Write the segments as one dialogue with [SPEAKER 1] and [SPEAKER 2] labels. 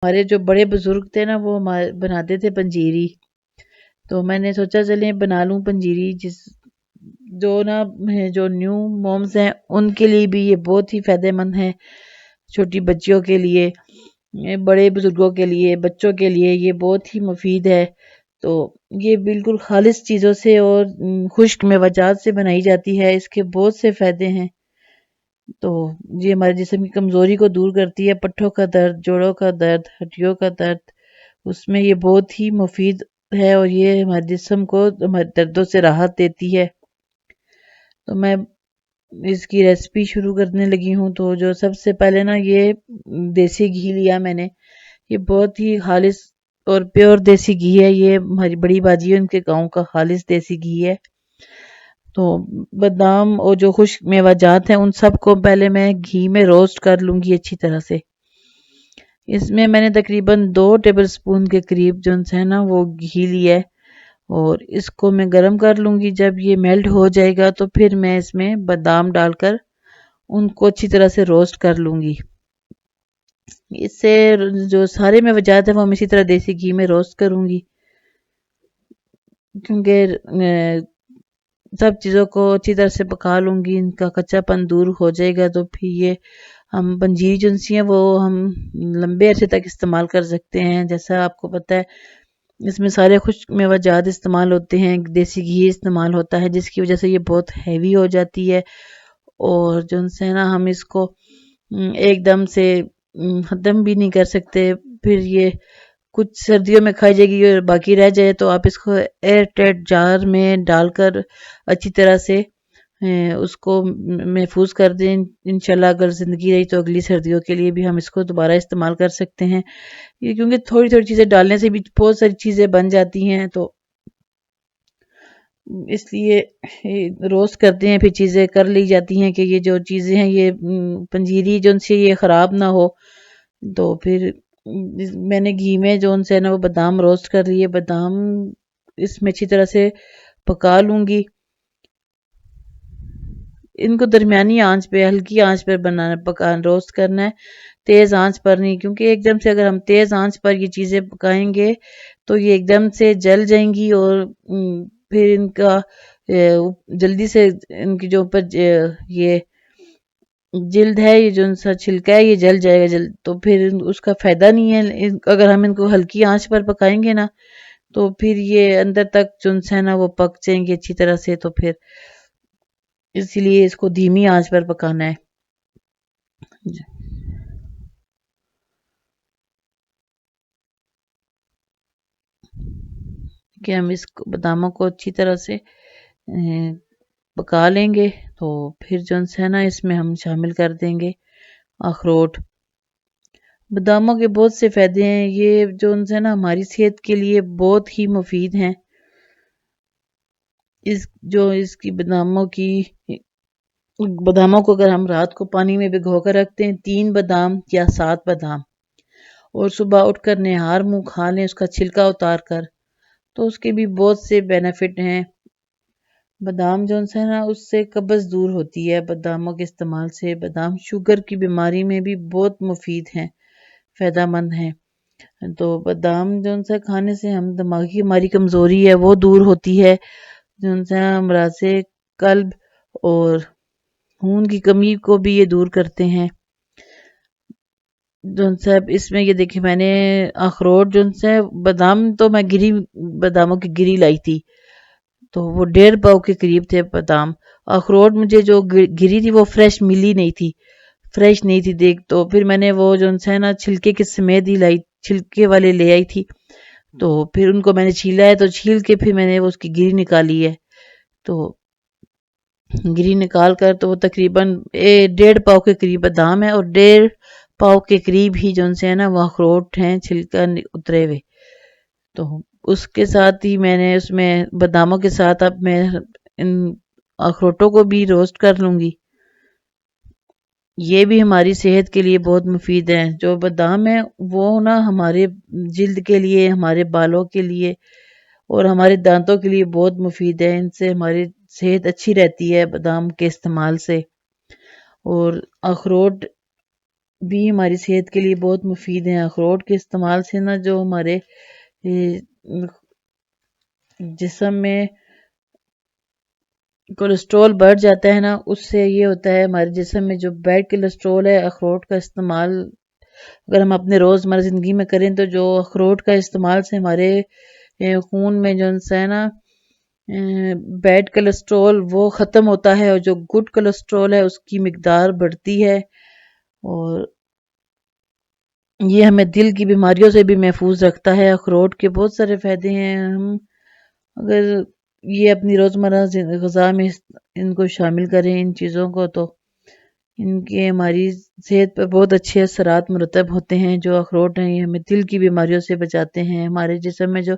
[SPEAKER 1] हमारे जो बड़े बुजुर्ग थे ना वो बनाते थे पंजीरी। तो मैंने सोचा चले बना लूं पंजीरी। जो ना जो न्यू मॉम्स हैं उनके लिए भी ये बहुत ही फायदेमंद है। छोटी बच्चियों के लिए, बड़े बुजुर्गों के लिए, बच्चों के लिए ये बहुत ही मुफीद है। तो ये बिल्कुल खालिश चीज़ों से और खुश्क मेवाजात से बनाई जाती है। इसके बहुत से फायदे हैं। तो ये हमारे जिस्म की कमजोरी को दूर करती है। पट्ठों का दर्द, जोड़ों का दर्द, हड्डियों का दर्द, उसमें ये बहुत ही मुफीद है और ये हमारे जिस्म को हमारे दर्दों से राहत देती है। तो मैं इसकी रेसिपी शुरू करने लगी हूँ। तो जो सबसे पहले ना ये देसी घी लिया मैंने। ये बहुत ही खालिश और प्योर देसी घी है। ये हमारी बड़ी बाजी है, उनके गांव का खालिश देसी घी है। तो बादाम और जो खुश्क मेवाजात हैं उन सबको पहले मैं घी में रोस्ट कर लूंगी अच्छी तरह से। इसमें मैंने तकरीबन 2 टेबल स्पून के करीब जो है ना वो घी लिया है और इसको मैं गरम कर लूंगी। जब ये मेल्ट हो जाएगा तो फिर मैं इसमें बादाम डालकर उनको अच्छी तरह से रोस्ट कर लूंगी। इससे जो सारे मेवाजात हैं वो हम इसी तरह देसी घी में रोस्ट करूंगी, क्योंकि सब चीज़ों को अच्छी तरह से पका लूंगी। इनका कच्चापन दूर हो जाएगा तो फिर ये हम पंजीरी जिनसी है वो हम लंबे अरसे तक इस्तेमाल कर सकते हैं। जैसा आपको पता है इसमें सारे खुश्क मेवाजात इस्तेमाल होते हैं, देसी घी इस्तेमाल होता है, जिसकी वजह से ये बहुत हैवी हो जाती है। और जो है ना हम इसको एकदम से ख़त्म भी नहीं कर सकते। फिर ये कुछ सर्दियों में खाई जाएगी और बाकी रह जाए तो आप इसको एयर टाइट जार में डालकर अच्छी तरह से उसको महफूज कर दें। इंशाल्लाह अगर ज़िंदगी रही तो अगली सर्दियों के लिए भी हम इसको दोबारा इस्तेमाल कर सकते हैं। ये क्योंकि थोड़ी थोड़ी चीज़ें डालने से भी बहुत सारी चीज़ें बन जाती हैं। तो इसलिए रोस्ट करते हैं, फिर चीज़ें कर ली जाती हैं कि ये जो चीज़ें हैं ये पंजीरी जो उनसे ये ख़राब ना हो। तो फिर मैंने घी में जो उनसे ना वो बादाम रोस्ट कर लिए। बादाम इसमें अच्छी तरह से पका लूंगी। इनको दरमियानी आंच पे, हल्की आंच पर बनाना, पका रोस्ट करना है, तेज आंच पर नहीं। क्योंकि एकदम से अगर हम तेज आंच पर ये चीज़ें पकाएंगे तो ये एकदम से जल जाएंगी और फिर इनका जल्दी से इनकी जो ऊपर ये जिल्द है, ये जो सा छिलका है ये जल जाएगा जल्द। तो फिर उसका फायदा नहीं है। अगर हम इनको हल्की आंच पर पकाएंगे ना तो फिर ये अंदर तक जो है ना वो पक जाएंगे अच्छी तरह से। तो फिर इसीलिए इसको धीमी आंच पर पकाना है। कि हम इस बादामों को अच्छी तरह से पका लेंगे। तो फिर जो है ना इसमें हम शामिल कर देंगे अखरोट। बादामों के बहुत से फायदे हैं। ये जो है ना हमारी सेहत के लिए बहुत ही मुफीद हैं। इसकी बादामों को अगर हम रात को पानी में भिगो कर रखते हैं, 3 बादाम या 7 बादाम, और सुबह उठकर निहार मुंह खा लें उसका छिलका उतार कर, तो उसके भी बहुत से बेनिफिट हैं। बादाम जो है ना उससे कब्ज दूर होती है बादामों के इस्तेमाल से। बादाम शुगर की बीमारी में भी बहुत मुफीद हैं, फायदेमंद हैं। तो बादाम जो है खाने से हम दिमागी हमारी कमजोरी है वो दूर होती है। जो है अमराज़े कल्ब और खून की कमी को भी ये दूर करते हैं। जो है इसमें ये देखिए मैंने अखरोट जो है, बादाम तो मैं बादामों की गिरी लाई थी, तो वो 1.5 पाव के करीब थे बादाम। अखरोट मुझे जो गिरी थी वो फ्रेश मिली नहीं थी, फ्रेश नहीं थी देख। तो फिर मैंने वो जो है ना छिलके के समेत ही लाई, छिलके वाले ले आई थी। तो फिर उनको मैंने छीला है, तो छील के फिर मैंने वो उसकी गिरी निकाली है। तो गिरी निकाल कर तो वो तकरीबन 1.5 पाव के करीब बादाम है और 1.5 पाव के करीब ही जो है ना वो अखरोट हैं छिलका उतरे हुए। तो उसके साथ ही मैंने उसमें बादामों के साथ अब मैं इन अखरोटों को भी रोस्ट कर लूंगी। ये भी हमारी सेहत के लिए बहुत मुफीद है। जो बादाम है वो ना हमारे जिल्द के लिए, हमारे बालों के लिए और हमारे दांतों के लिए बहुत मुफीद है। इनसे हमारी सेहत अच्छी रहती है बादाम के इस्तेमाल से। और अखरोट भी हमारी सेहत के लिए बहुत मुफीद हैं। अखरोट के इस्तेमाल से ना जो हमारे जिस्म में कोलेस्ट्रॉल बढ़ जाता है ना, उससे ये होता है हमारे जिस्म में जो बैड कोलेस्ट्रॉल है, अखरोट का इस्तेमाल अगर हम अपने रोज़मर्रा ज़िंदगी में करें तो जो अखरोट का इस्तेमाल से हमारे खून में जो है ना बैड कोलेस्ट्रॉल वो ख़त्म होता है और जो गुड कोलेस्ट्रॉल है उसकी मिकदार बढ़ती है। और ये हमें दिल की बीमारियों से भी महफूज रखता है। अखरोट के बहुत सारे फ़ायदे हैं। हम अगर ये अपनी रोज़मर्रा ग़िज़ा में इनको शामिल करें इन चीज़ों को, तो इनके हमारी सेहत पर बहुत अच्छे असरात मुरतब होते हैं। जो अखरोट हैं ये हमें दिल की बीमारियों से बचाते हैं। हमारे जिस्म में जो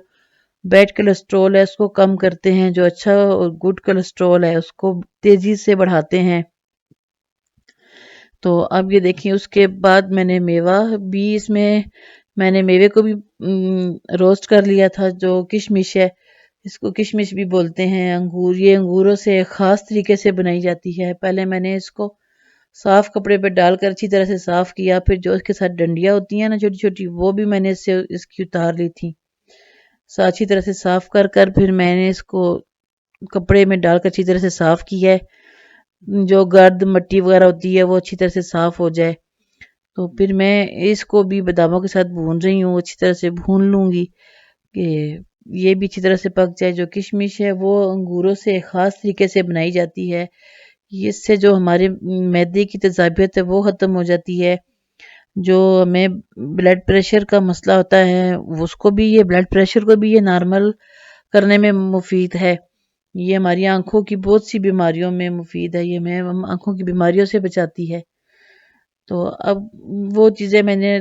[SPEAKER 1] बैड कोलेस्ट्रॉल है उसको कम करते हैं। जो अच्छा और गुड कोलेस्ट्रॉल है उसको तेज़ी से बढ़ाते हैं। तो अब ये देखिए, उसके बाद मैंने मेवा भी इसमें मैंने मेवे को भी रोस्ट कर लिया था। जो किशमिश है, इसको किशमिश भी बोलते हैं। अंगूर, ये अंगूरों से ख़ास तरीके से बनाई जाती है। पहले मैंने इसको साफ कपड़े पे डालकर अच्छी तरह से साफ किया। फिर जो इसके साथ डंडियां होती हैं ना छोटी छोटी, वो भी मैंने इससे इसकी उतार ली थी। अच्छी तरह से साफ कर कर फिर मैंने इसको कपड़े में डालकर अच्छी तरह से साफ किया है। जो गर्द मिट्टी वगैरह होती है वो अच्छी तरह से साफ हो जाए, तो फिर मैं इसको भी बादामों के साथ भून रही हूँ। अच्छी तरह से भून लूंगी कि ये भी अच्छी तरह से पक जाए। जो किशमिश है वो अंगूरों से ख़ास तरीके से बनाई जाती है। इससे जो हमारे मैदे की तेज़ाबियत है वो ख़त्म हो जाती है। जो हमें ब्लड प्रेशर का मसला होता है उसको भी ये ब्लड प्रेशर को भी ये नॉर्मल करने में मुफीद है। ये हमारी आंखों की बहुत सी बीमारियों में मुफीद है। ये हमें आंखों की बीमारियों से बचाती है। तो अब वो चीज़ें मैंने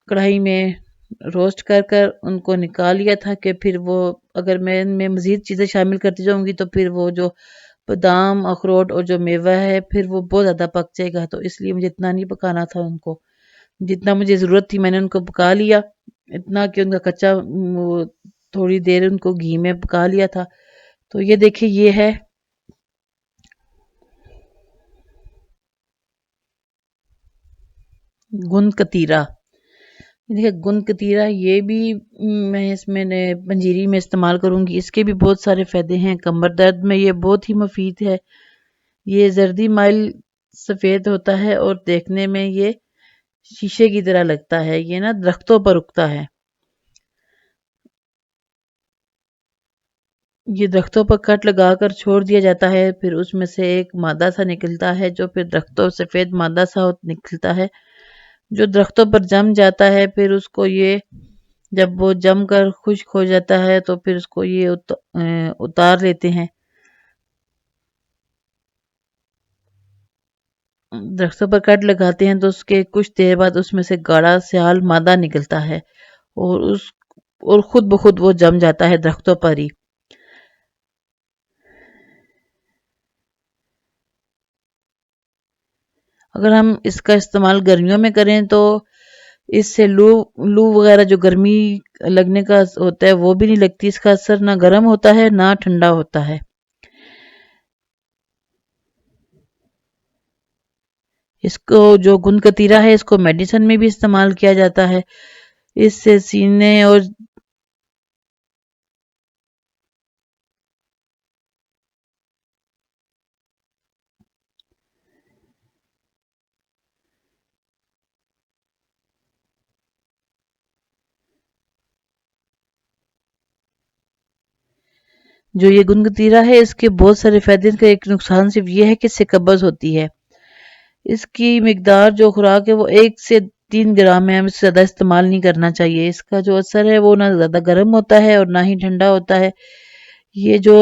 [SPEAKER 1] कढ़ाई में रोस्ट कर कर उनको निकाल लिया था कि फिर वो अगर मैं इनमें मज़ीद चीज़ें शामिल करती जाऊँगी तो फिर वो जो बादाम, अखरोट और जो मेवा है फिर वो बहुत ज़्यादा पक जाएगा। तो इसलिए मुझे इतना नहीं पकाना था उनको, जितना मुझे ज़रूरत थी मैंने उनको पका लिया। इतना कि उनका कच्चा वो थोड़ी देर उनको घी में पका लिया था। तो ये देखिए, ये है गुंद कतीरा। देखिए गुंद कतीरा ये भी मैं इसमें पंजीरी में इस्तेमाल करूंगी। इसके भी बहुत सारे फ़ायदे हैं। कमर दर्द में ये बहुत ही मुफीद है। ये जर्दी माइल सफ़ेद होता है और देखने में ये शीशे की तरह लगता है। ये ना दरख्तों पर उगता है। ये दरख्तों पर कट लगाकर छोड़ दिया जाता है। फिर उसमें से एक मादा सा निकलता है जो फिर दरख्तों सफ़ेद मादा सा निकलता है जो दरख्तों पर जम जाता है। फिर उसको ये जब वो जम कर खुश्क हो जाता है तो फिर उसको ये उतार लेते हैं। दरख्तों पर कट लगाते हैं तो उसके कुछ देर बाद उसमें से गाढ़ा स्याल मादा निकलता है और उस और खुद ब खुद वो जम जाता है दरख्तों पर ही। अगर हम इसका इस्तेमाल गर्मियों में करें तो इससे लू लू वगैरह जो गर्मी लगने का होता है वो भी नहीं लगती। इसका असर ना गर्म होता है ना ठंडा होता है। इसको जो गुंद कतीरा है इसको मेडिसिन में भी इस्तेमाल किया जाता है। इससे सीने और जो ये गुंद कतीरा है इसके बहुत सारे फायदे। इसका एक नुकसान सिर्फ ये है कि इससे कब्ज होती है। इसकी मिकदार जो खुराक है वो 1 से 3 ग्राम है। हमें इससे ज़्यादा इस्तेमाल नहीं करना चाहिए। इसका जो असर है वो ना ज़्यादा गर्म होता है और ना ही ठंडा होता है। ये जो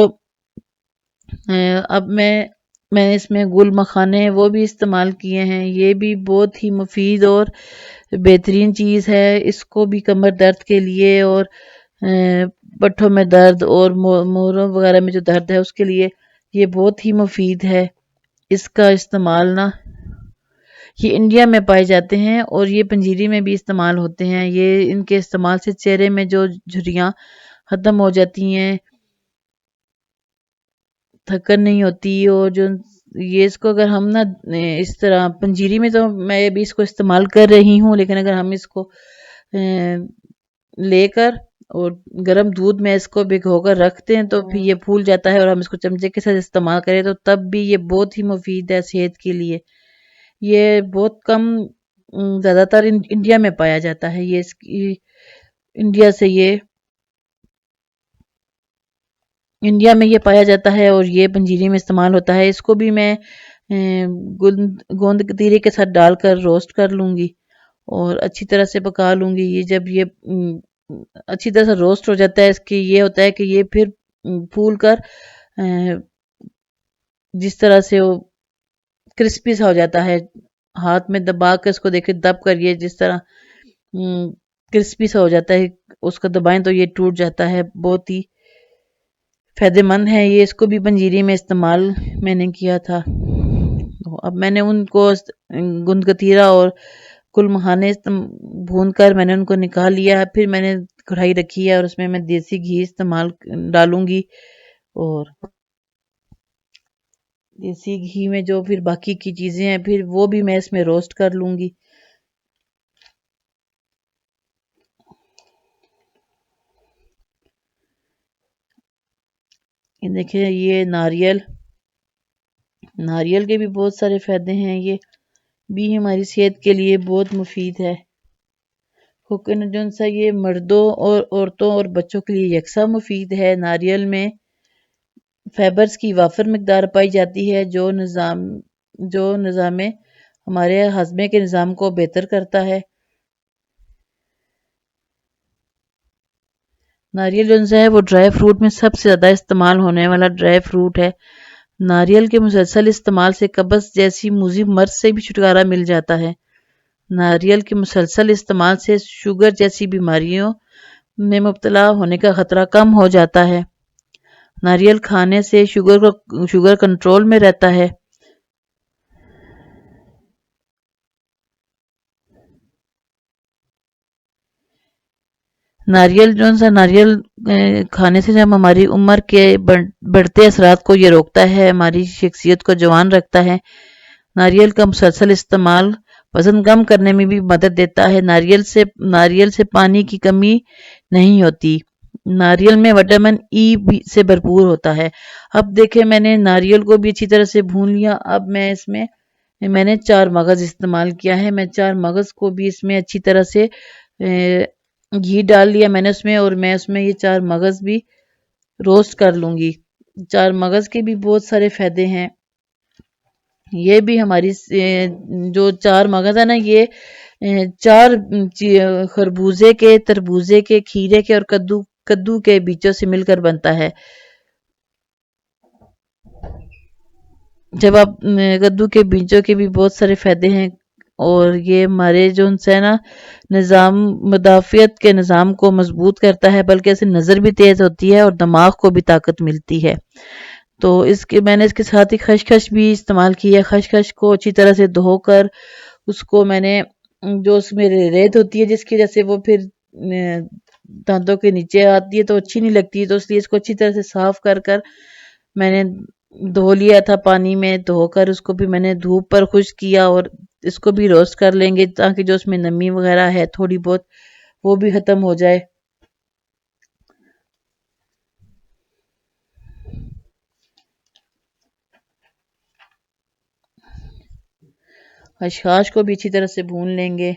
[SPEAKER 1] अब मैंने इसमें गुल मखाने हैं वो भी इस्तेमाल किए हैं। ये भी बहुत ही मुफीद और बेहतरीन चीज़ है। इसको भी कमर दर्द के लिए और पट्ठों में दर्द और मोरों वगैरह में जो दर्द है उसके लिए ये बहुत ही मुफीद है। इसका इस्तेमाल ना ये इंडिया में पाए जाते हैं और ये पंजीरी में भी इस्तेमाल होते हैं। ये इनके इस्तेमाल से चेहरे में जो झुर्रियाँ ख़त्म हो जाती हैं, थकन नहीं होती और जो ये इसको अगर हम ना इस तरह पंजीरी में, तो मैं अभी इसको इस्तेमाल कर रही हूँ, लेकिन अगर हम इसको लेकर और गर्म दूध में इसको भिगोकर रखते हैं तो फिर ये फूल जाता है, और हम इसको चमचे के साथ इस्तेमाल करें तो तब भी ये बहुत ही मुफीद है सेहत के लिए। ये बहुत कम, ज़्यादातर इंडिया में पाया जाता है। ये इसकी इंडिया से ये इंडिया में ये पाया जाता है और ये पंजीरी में इस्तेमाल होता है। इसको भी मैं गोंद कतीरे के साथ डालकर रोस्ट कर लूँगी और अच्छी तरह से पका लूँगी। ये जब ये अच्छी तरह से रोस्ट हो जाता है, इसकी ये होता है कि ये फिर फूल कर जिस तरह से वो क्रिस्पी सा हो जाता है, हाथ में दबा कर इसको देखे दब कर ये जिस तरह क्रिस्पी सा हो जाता है, उसको दबाएं तो ये टूट जाता है। बहुत ही फायदेमंद है ये। इसको भी पंजीरी में इस्तेमाल मैंने किया था। तो अब मैंने उनको गुंद कतीरा और कुल मखाने भून कर मैंने उनको निकाल लिया है। फिर मैंने कढ़ाई रखी है और उसमें मैं देसी घी इस्तेमाल डालूंगी, और देसी घी में जो फिर बाकी की चीजें हैं फिर वो भी मैं इसमें रोस्ट कर लूंगी। ये देखिए, ये नारियल के भी बहुत सारे फायदे हैं। ये भी हमारी सेहत के लिए बहुत मुफीद है। कोकोनट जो सा ये मर्दों और औरतों और बच्चों के लिए यकसा मुफीद है। नारियल में फाइबर्स की वाफर मकदार पाई जाती है जो निज़ाम हमारे हजमे के निज़ाम को बेहतर करता है। नारियल जो है वो ड्राई फ्रूट में सबसे ज़्यादा इस्तेमाल होने वाला ड्राई फ्रूट है। नारियल के मुसलसल इस्तेमाल से कब्ज़ जैसी मुज़िब मर्ज से भी छुटकारा मिल जाता है। नारियल के मुसलसल इस्तेमाल से शुगर जैसी बीमारियों में मुब्तला होने का खतरा कम हो जाता है। नारियल खाने से शुगर कंट्रोल में रहता है। नारियल खाने से जब हमारी उम्र के बढ़ते असरात को ये रोकता है, हमारी शख्सियत को जवान रखता है। नारियल का मुसलसल इस्तेमाल वजन कम करने में भी मदद देता है। नारियल से पानी की कमी नहीं होती। नारियल में विटामिन ई से भरपूर होता है। अब देखें, मैंने नारियल को भी अच्छी तरह से भून लिया। अब मैंने 4 मगज़ इस्तेमाल किया है। मैं 4 मगज़ को भी इसमें अच्छी तरह से घी डाल लिया मैंने उसमें, और मैं उसमें ये 4 मगज़ भी रोस्ट कर लूँगी। 4 मगज़ के भी बहुत सारे फ़ायदे हैं। ये भी हमारी जो 4 मगज़ है ना, ये 4 खरबूजे के, तरबूजे के, खीरे के और कद्दू के बीजों से मिलकर बनता है। जब आप कद्दू के बीजों के भी बहुत सारे फ़ायदे हैं, और ये हमारे जो है ना मुदाफ़ियत के निज़ाम को मजबूत करता है, बल्कि इससे नज़र भी तेज़ होती है और दिमाग को भी ताकत मिलती है। तो मैंने इसके साथ ही खसखस भी इस्तेमाल की है। खसखस को अच्छी तरह से धोकर उसको मैंने, जो उसमें रेत होती है जिसकी वजह से वो फिर दांतों के नीचे आती है तो अच्छी नहीं लगती, तो इसलिए इसको अच्छी तरह से साफ कर मैंने धो लिया था। पानी में धोकर उसको भी मैंने धूप पर खुश्क किया, और इसको भी रोस्ट कर लेंगे ताकि जो उसमें नमी वगैरह है थोड़ी बहुत वो भी खत्म हो जाए। खसखस को भी अच्छी तरह से भून लेंगे।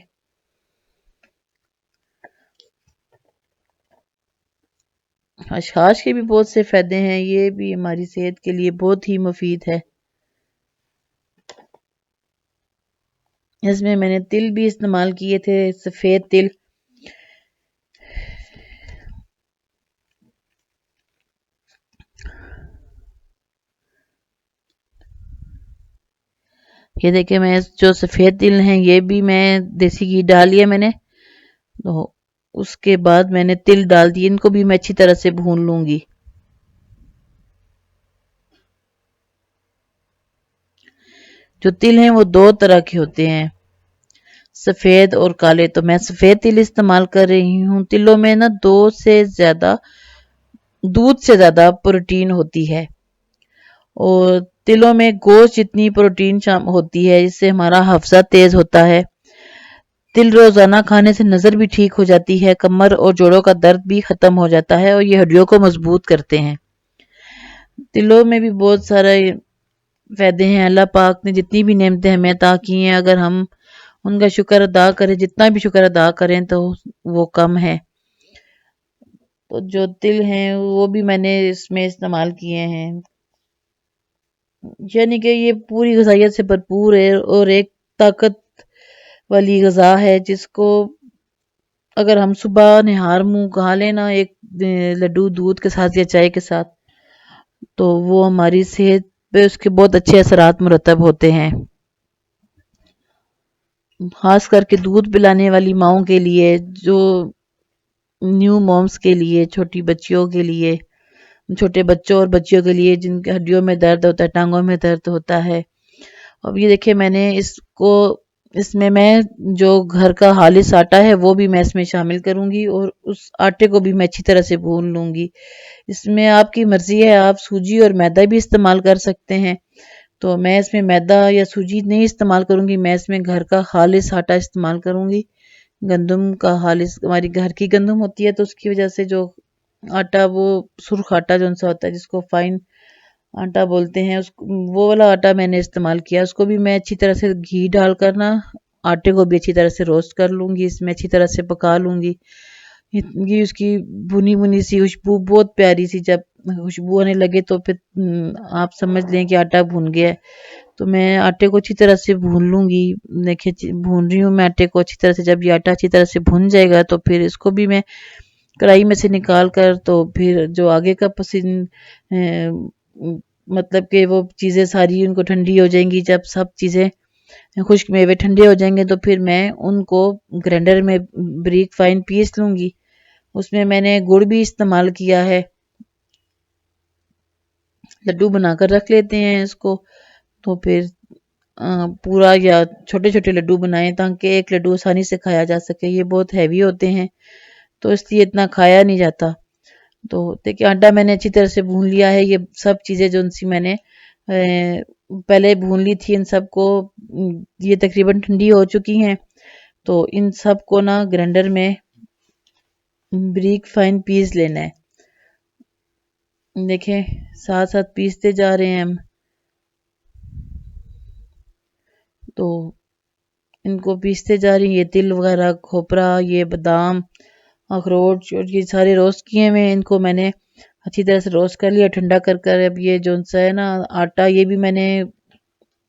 [SPEAKER 1] खसखस के भी बहुत से फायदे हैं। ये भी हमारी सेहत के लिए बहुत ही मुफीद है। इसमें मैंने तिल भी इस्तेमाल किए थे, सफ़ेद तिल। ये देखिए, मैं जो सफ़ेद तिल हैं ये भी मैं देसी घी डाल लिया मैंने, तो उसके बाद मैंने तिल डाल दिए। इनको भी मैं अच्छी तरह से भून लूंगी। जो तिल हैं वो 2 तरह के होते हैं, सफ़ेद और काले। तो मैं सफ़ेद तिल इस्तेमाल कर रही हूँ। तिलों में ना दूध से ज़्यादा प्रोटीन होती है, और तिलों में गोश्त जितनी प्रोटीन होती है, इससे हमारा हाफजा तेज होता है। तिल रोजाना खाने से नजर भी ठीक हो जाती है, कमर और जोड़ों का दर्द भी खत्म हो जाता है और ये हड्डियों को मजबूत करते हैं। तिलों में भी बहुत सारे फायदे हैं। अल्लाह पाक ने जितनी भी नेमतें हमें अता की हैं, अगर हम उनका शुक्र अदा करें, जितना भी शुक्र अदा करें तो वो कम है। तो जो तिल हैं वो भी मैंने इसमें इस्तेमाल किए हैं। यानी कि ये पूरी ग़िज़ाइयत से भरपूर है और एक ताकत वाली ग़िज़ा है, जिसको अगर हम सुबह निहार मुँह खा लें ना, एक लड्डू दूध के साथ या चाय के साथ, तो वो हमारी सेहत पे उसके बहुत अच्छे असरात मुरतब होते हैं। खास करके दूध पिलाने वाली माँओं के लिए, जो न्यू मॉम्स के लिए, छोटी बच्चियों के लिए, छोटे बच्चों और बच्चियों के लिए जिनके हड्डियों में दर्द होता है, टांगों में दर्द होता है। अब ये देखिए, मैंने इसमें मैं जो घर का खालिस आटा है वो भी मैं इसमें शामिल करूंगी और उस आटे को भी मैं अच्छी तरह से भून लूंगी। इसमें आपकी मर्जी है, आप सूजी और मैदा भी इस्तेमाल कर सकते हैं। तो मैं इसमें मैदा या सूजी नहीं इस्तेमाल करूंगी, मैं इसमें घर का खालिस आटा इस्तेमाल करूंगी। गंदम का खालिस, हमारी घर की गंदम होती है तो उसकी वजह से जो आटा, वो सुर्ख आटा जो सा होता है, जिसको फाइन आटा बोलते हैं, उस वो वाला आटा मैंने इस्तेमाल किया। उसको भी मैं अच्छी तरह से घी डालकर ना, आटे को भी अच्छी तरह से रोस्ट कर लूंगी, इसमें अच्छी तरह से पका लूंगी। ये उसकी भुनी भुनी सी खुशबू बहुत प्यारी सी जब खुशबू आने लगे तो फिर आप समझ लें कि आटा भुन गया है। तो मैं आटे को अच्छी तरह से भून लूंगी। देखिए, भून रही हूँ मैं आटे को अच्छी तरह से। जब ये आटा अच्छी तरह से भुन जाएगा तो फिर इसको भी मैं कढ़ाई में से निकाल कर, तो फिर जो आगे का मतलब कि वो चीज़ें सारी उनको ठंडी हो जाएंगी। जब सब चीज़ें खुश्क मेवे ठंडे हो जाएंगे तो फिर मैं उनको ग्राइंडर में बारीक फाइन पीस लूंगी। उसमें मैंने गुड़ भी इस्तेमाल किया है। लड्डू बनाकर रख लेते हैं इसको, तो फिर पूरा या छोटे छोटे लड्डू बनाएं ताकि एक लड्डू आसानी से खाया जा सके। ये बहुत हैवी होते हैं तो इसलिए इतना खाया नहीं जाता। तो देखिए, आटा मैंने अच्छी तरह से भून लिया है। ये सब चीज़ें जो सी मैंने पहले भून ली थी, इन सबको ये तकरीबन ठंडी हो चुकी हैं। तो इन सब को ना ग्राइंडर में बारीक फाइन पीस लेना है। देखें, साथ साथ पीसते जा रहे हैं हम। तो इनको पीसते जा रही हैं। ये तिल वगैरह, खोपरा, ये बादाम, अखरोट और ये सारे रोस्ट किए हुए, इनको मैंने अच्छी तरह से रोस्ट कर लिया, ठंडा कर कर। अब ये जो सा है ना आटा, ये भी मैंने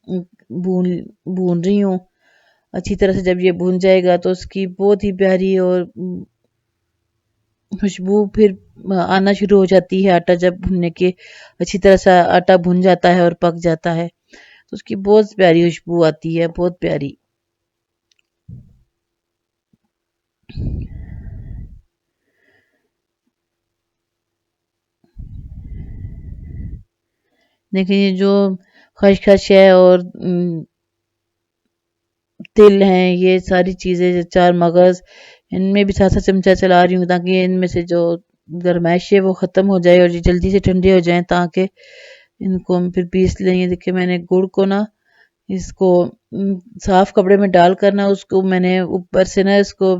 [SPEAKER 1] भून भून रही हूँ अच्छी तरह से। जब ये भून जाएगा तो उसकी बहुत ही प्यारी और खुशबू फिर आना शुरू हो जाती है। आटा जब भुनने के अच्छी तरह से आटा भुन जाता है और पक जाता है तो उसकी बहुत प्यारी खुशबू आती है, बहुत प्यारी। देखिए, ये जो खसखस है और तिल हैं, ये सारी चीज़ें, चार मगज़, इनमें भी साथ साथ चमचा चला रही हूँ ताकि इनमें से जो गर्माइश है वो ख़त्म हो जाए और ये जल्दी से ठंडे हो जाएं, ताकि इनको हम फिर पीस लेंगे। देखिए, मैंने गुड़ को ना, इसको साफ कपड़े में डाल कर ना, उसको मैंने ऊपर से ना इसको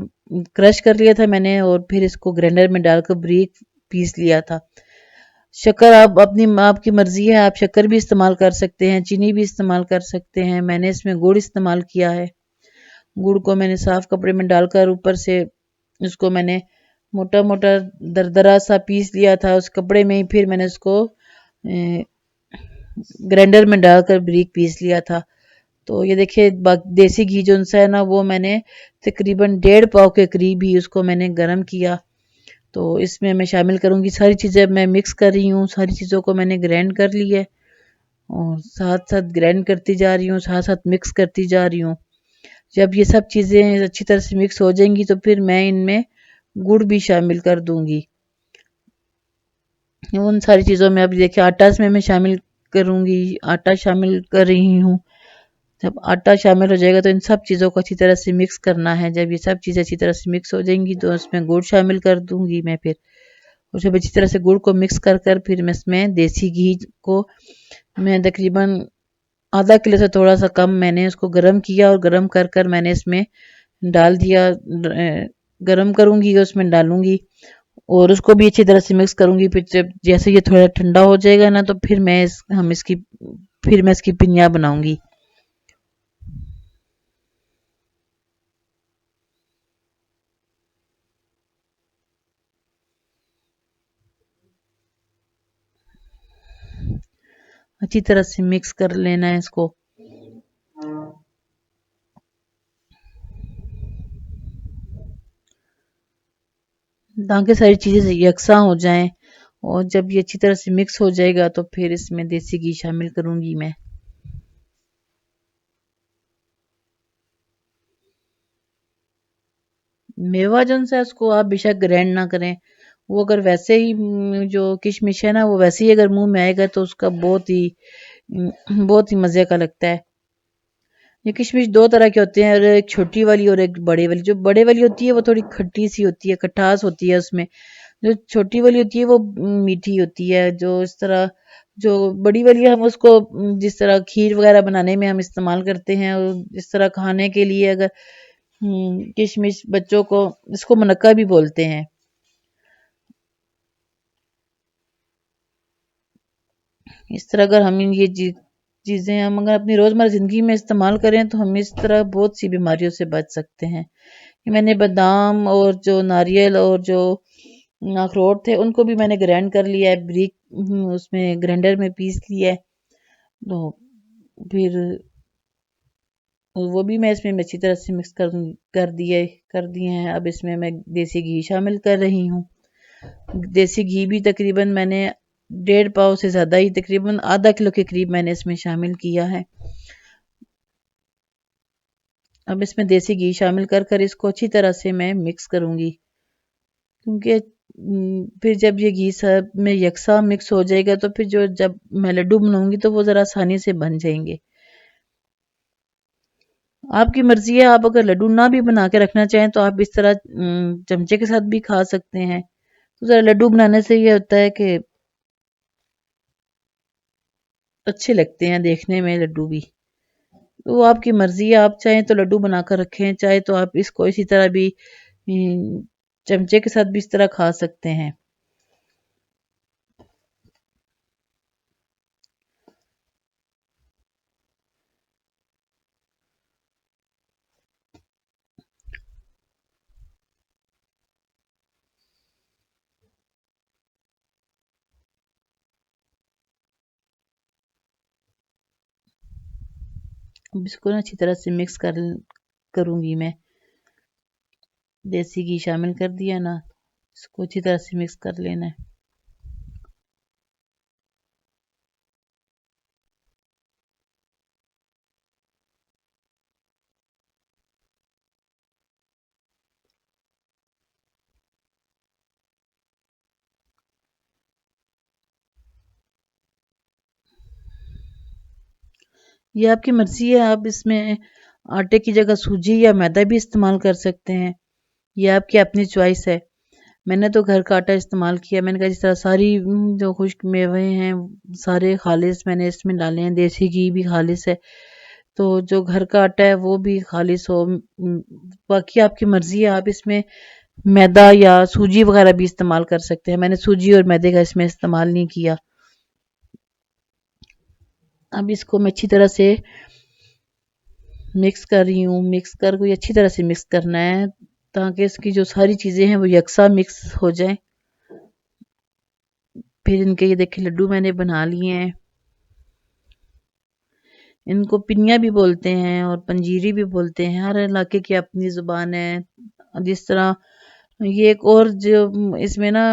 [SPEAKER 1] क्रश कर लिया था मैंने, और फिर इसको ग्राइंडर में डालकर बारीक पीस लिया था। शक्कर आप आपकी मर्जी है, आप शक्कर भी इस्तेमाल कर सकते हैं, चीनी भी इस्तेमाल कर सकते हैं। मैंने इसमें गुड़ इस्तेमाल किया है। गुड़ को मैंने साफ कपड़े में डालकर ऊपर से उसको मैंने मोटा मोटा दरदरा सा पीस लिया था उस कपड़े में ही। फिर मैंने उसको ग्राइंडर में डालकर बारीक पीस लिया था। तो ये देखिए, देसी घी जो सा है ना, वो मैंने तकरीबन 1.5 पाव के करीब ही उसको मैंने गर्म किया। तो इसमें मैं शामिल करूंगी सारी चीज़ें। मैं मिक्स कर रही हूँ, सारी चीज़ों को मैंने ग्राइंड कर ली है और साथ साथ ग्राइंड करती जा रही हूँ, साथ साथ मिक्स करती जा रही हूँ। जब ये सब चीज़ें अच्छी तरह से मिक्स हो जाएंगी तो फिर मैं इनमें गुड़ भी शामिल कर दूंगी। उन सारी चीज़ों में अब देखिए, आटा इसमें मैं शामिल करूंगी, आटा शामिल कर रही हूँ। जब आटा शामिल हो जाएगा तो इन सब चीज़ों को अच्छी तरह से मिक्स करना है। जब ये सब चीज़ें अच्छी तरह से मिक्स हो जाएंगी तो उसमें गुड़ शामिल कर दूंगी मैं फिर, उसे अच्छी तरह से गुड़ को मिक्स कर कर फिर मैं इसमें देसी घी को मैं तकरीबन आधा किलो से थोड़ा सा कम मैंने उसको गर्म किया और गर्म कर कर मैंने इसमें डाल दिया। गर्म करूंगी उसमें डालूंगी और उसको भी अच्छी तरह से मिक्स करूंगी। फिर जब जैसे ये थोड़ा ठंडा हो जाएगा ना तो फिर मैं इसकी पिनिया बनाऊंगी। अच्छी तरह से मिक्स कर लेना है इसको। ताकि सारी चीज़ें यकसा हो जाएं और जब ये अच्छी तरह से मिक्स हो जाएगा तो फिर इसमें देसी घी शामिल करूंगी मैं। मेवा जो है उसको आप बेशक ग्राइंड ना करें। वो अगर वैसे ही जो किशमिश है ना वो वैसे ही अगर मुंह में आएगा तो उसका बहुत ही मज़े का लगता है। ये किशमिश दो तरह के होते हैं और एक छोटी वाली और एक बड़े वाली। जो बड़े वाली होती है वो थोड़ी खट्टी सी होती है, खटास होती है उसमें। जो छोटी वाली होती है वो मीठी होती है। जो बड़ी वाली है हम उसको जिस तरह खीर वगैरह बनाने में हम इस्तेमाल करते हैं और जिस तरह खाने के लिए अगर किशमिश बच्चों को इसको मुनक्का भी बोलते हैं। इस तरह अगर हम ये चीज़ें हम अगर अपनी रोज़मर्रा ज़िंदगी में इस्तेमाल करें तो हम इस तरह बहुत सी बीमारियों से बच सकते हैं। मैंने बादाम और जो नारियल और जो अखरोट थे उनको भी मैंने ग्राइंड कर लिया है, उसमें ग्राइंडर में पीस लिया है। तो फिर वो भी मैं इसमें अच्छी तरह से मिक्स कर दिए हैं। अब इसमें मैं देसी घी शामिल कर रही हूँ। देसी घी भी तकरीबन मैंने 1.5 पाव से ज़्यादा ही तकरीबन आधा किलो के करीब मैंने इसमें शामिल किया है। अब इसमें देसी घी शामिल कर कर इसको अच्छी तरह से मैं मिक्स करूंगी क्योंकि फिर जब ये घी सब में यकसा मिक्स हो जाएगा तो फिर जब मैं लड्डू बनाऊंगी तो वो ज़रा आसानी से बन जाएंगे। आपकी मर्जी है, आप अगर लड्डू ना भी बना के रखना चाहें तो आप इस तरह चमचे के साथ भी खा सकते हैं। तो ज़रा लड्डू बनाने से ये होता है कि अच्छे लगते हैं देखने में लड्डू भी। तो वो आपकी मर्जी है, आप चाहें तो लड्डू बनाकर रखें, चाहे तो आप इसको इसी तरह भी चमचे के साथ भी इस तरह खा सकते हैं। अब इसको ना अच्छी तरह से मिक्स करूंगी मैं। देसी घी शामिल कर दिया ना, इसको अच्छी तरह से मिक्स कर लेना है। ये आपकी मर्जी है, आप इसमें आटे की जगह सूजी या मैदा भी इस्तेमाल कर सकते हैं। ये आपकी अपनी चॉइस है। मैंने तो घर का आटा इस्तेमाल किया। मैंने कहा जिस तरह सारी जो खुश्क मेवे हैं सारे खालिस मैंने इसमें डाले हैं। देसी घी भी खालिस है तो जो घर का आटा है वो भी खालिस हो। बाकी आपकी मर्जी है, आप इसमें मैदा या सूजी वगैरह भी इस्तेमाल कर सकते हैं। मैंने सूजी और मैदे का इसमें इस्तेमाल नहीं किया। अब इसको मैं अच्छी तरह से मिक्स कर रही हूँ। मिक्स कर कोई अच्छी तरह से मिक्स करना है ताकि इसकी जो सारी चीज़ें हैं वो यकसा मिक्स हो जाए। फिर इनके ये देखिए लड्डू मैंने बना लिए हैं। इनको पिनिया भी बोलते हैं और पंजीरी भी बोलते हैं। हर इलाके की अपनी ज़ुबान है। जिस तरह ये एक और जो इसमें ना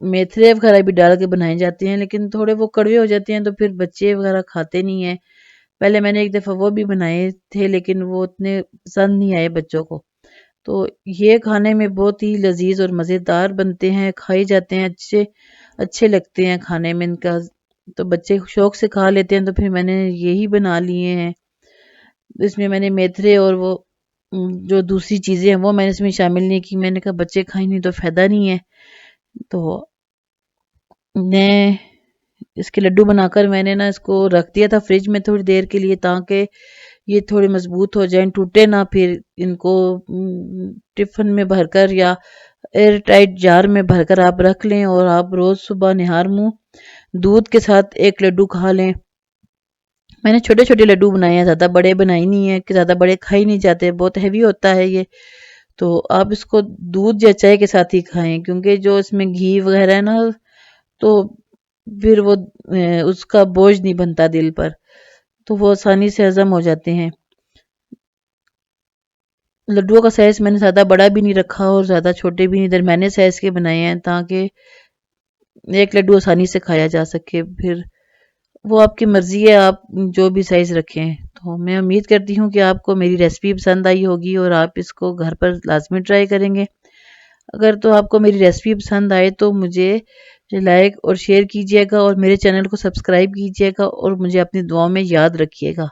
[SPEAKER 1] मेथरे वगैरह भी डाल के बनाए जाते हैं लेकिन थोड़े वो कड़वे हो जाते हैं तो फिर बच्चे वगैरह खाते नहीं है। पहले मैंने एक दफ़ा वो भी बनाए थे लेकिन वो उतने पसंद नहीं आए बच्चों को। तो ये खाने में बहुत ही लजीज और मज़ेदार बनते हैं, खाए जाते हैं, अच्छे अच्छे लगते हैं खाने में इनका। तो बच्चे शौक से खा लेते हैं तो फिर मैंने यही बना लिए हैं। इसमें मैंने मेथरे और वो जो दूसरी चीज़ें हैं वो मैंने इसमें शामिल नहीं की। मैंने कहा बच्चे खाए नहीं तो फ़ायदा नहीं है। तो मैं इसके लड्डू बनाकर मैंने ना इसको रख दिया था फ्रिज में थोड़ी देर के लिए, ताकि ये थोड़े मजबूत हो जाएं, टूटे ना। फिर इनको टिफिन में भरकर या एयर टाइट जार में भरकर आप रख लें और आप रोज सुबह निहार मुंह दूध के साथ एक लड्डू खा लें। मैंने छोटे छोटे लड्डू बनाए हैं, ज़्यादा बड़े बनाए नहीं है कि ज़्यादा बड़े खाई नहीं जाते, बहुत हैवी होता है ये। तो आप इसको दूध या चाय के साथ ही खाएं, क्योंकि जो इसमें घी वगैरह है ना, तो फिर वो उसका बोझ नहीं बनता दिल पर, तो वो आसानी से हजम हो जाते हैं। लड्डुओं का साइज मैंने ज़्यादा बड़ा भी नहीं रखा और ज़्यादा छोटे भी नहीं, दरमियाने साइज के बनाए हैं, ताकि एक लड्डू आसानी से खाया जा सके। फिर वो आपकी मर्ज़ी है, आप जो भी साइज़ रखें। तो मैं उम्मीद करती हूँ कि आपको मेरी रेसिपी पसंद आई होगी और आप इसको घर पर लाज़मी ट्राई करेंगे। अगर तो आपको मेरी रेसिपी पसंद आए तो मुझे लाइक और शेयर कीजिएगा और मेरे चैनल को सब्सक्राइब कीजिएगा और मुझे अपनी दुआओं में याद रखिएगा।